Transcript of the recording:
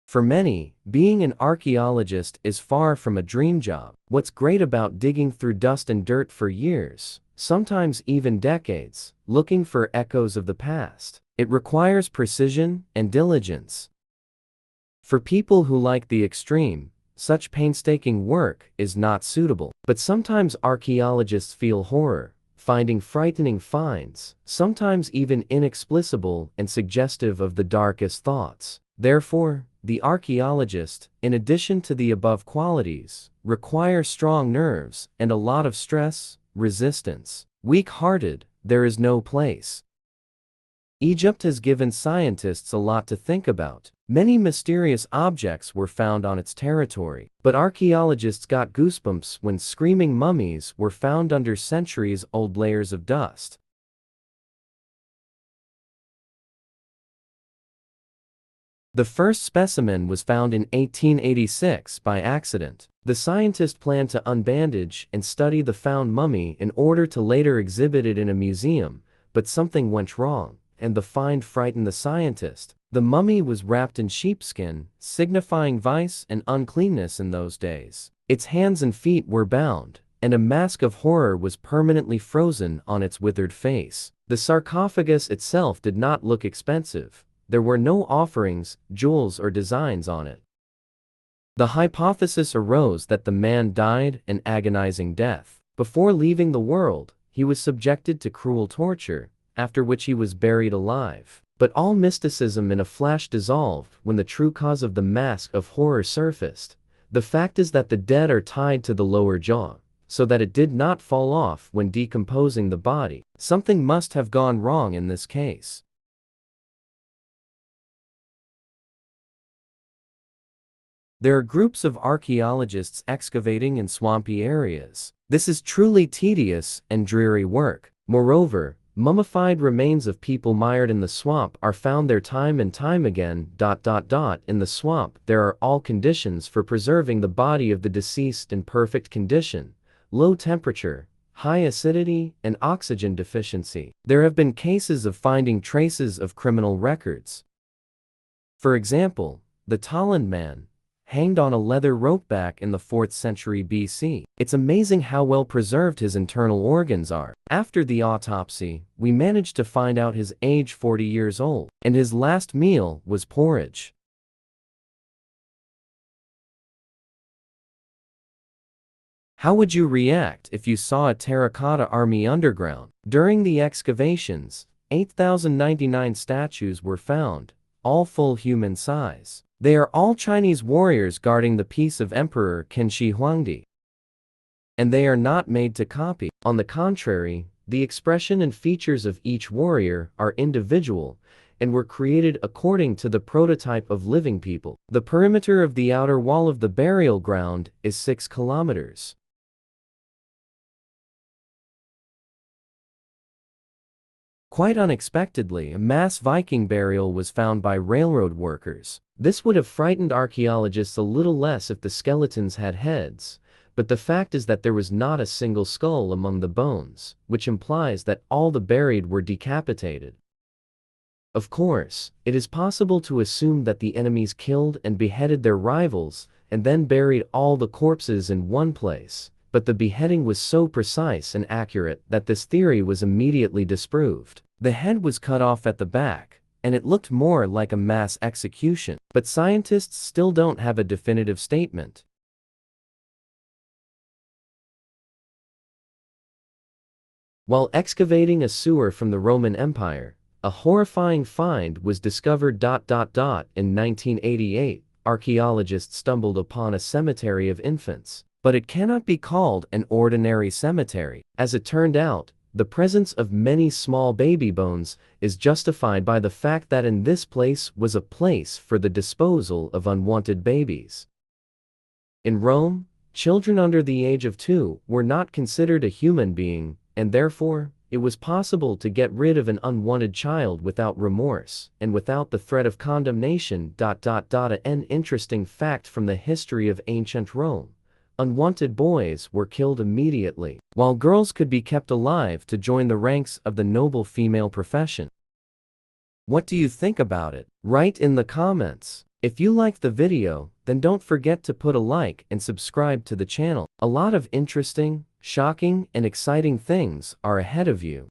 For many, being an archaeologist is far from a dream job. What's great about digging through dust and dirt for years, sometimes even decades, looking for echoes of the past? It requires precision and diligence. For people who like the extreme, such painstaking work is not suitable. But sometimes archaeologists feel horror, finding frightening finds, sometimes even inexplicable and suggestive of the darkest thoughts. Therefore, the archaeologist, in addition to the above qualities, requires strong nerves and a lot of stress, resistance. Weak-hearted, there is no place. Egypt has given scientists a lot to think about. Many mysterious objects were found on its territory, but archaeologists got goosebumps when screaming mummies were found under centuries-old layers of dust. The first specimen was found in 1886 by accident. The scientist planned to unbandage and study the found mummy in order to later exhibit it in a museum, but something went wrong, and the find frightened the scientist. The mummy was wrapped in sheepskin, signifying vice and uncleanness in those days. Its hands and feet were bound, and a mask of horror was permanently frozen on its withered face. The sarcophagus itself did not look expensive. There were no offerings, jewels, or designs on it. The hypothesis arose that the man died an agonizing death. Before leaving the world, he was subjected to cruel torture, after which he was buried alive. But all mysticism in a flash dissolved when the true cause of the mask of horror surfaced. The fact is that the dead are tied to the lower jaw, so that it did not fall off when decomposing the body. Something must have gone wrong in this case. There are groups of archaeologists excavating in swampy areas. This is truly tedious and dreary work. Moreover, mummified remains of people mired in the swamp are found there time and time again. In the swamp, there are all conditions for preserving the body of the deceased in perfect condition: low temperature, high acidity, and oxygen deficiency. There have been cases of finding traces of criminal records. For example, the Tolland man, hanged on a leather rope back in the 4th century BC. It's amazing how well preserved his internal organs are. After the autopsy, we managed to find out his age: 40 years old, and his last meal was porridge. How would you react if you saw a terracotta army underground? During the excavations, 8,099 statues were found, all full human size. They are all Chinese warriors guarding the peace of Emperor Qin Shi Huangdi. And they are not made to copy. On the contrary, the expression and features of each warrior are individual and were created according to the prototype of living people. The perimeter of the outer wall of the burial ground is 6 kilometers. Quite unexpectedly, a mass Viking burial was found by railroad workers. This would have frightened archaeologists a little less if the skeletons had heads, but the fact is that there was not a single skull among the bones, which implies that all the buried were decapitated. Of course, it is possible to assume that the enemies killed and beheaded their rivals and then buried all the corpses in one place, but the beheading was so precise and accurate that this theory was immediately disproved. The head was cut off at the back, and it looked more like a mass execution, but scientists still don't have a definitive statement. While excavating a sewer from the Roman Empire, a horrifying find was discovered. In 1988, archaeologists stumbled upon a cemetery of infants, but it cannot be called an ordinary cemetery. As it turned out, the presence of many small baby bones is justified by the fact that in this place was a place for the disposal of unwanted babies. In Rome, children under the age of 2 were not considered a human being, and therefore, it was possible to get rid of an unwanted child without remorse and without the threat of condemnation. An interesting fact from the history of ancient Rome: unwanted boys were killed immediately, while girls could be kept alive to join the ranks of the noble female profession. What do you think about it? Write in the comments. If you liked the video, then don't forget to put a like and subscribe to the channel. A lot of interesting, shocking, and exciting things are ahead of you.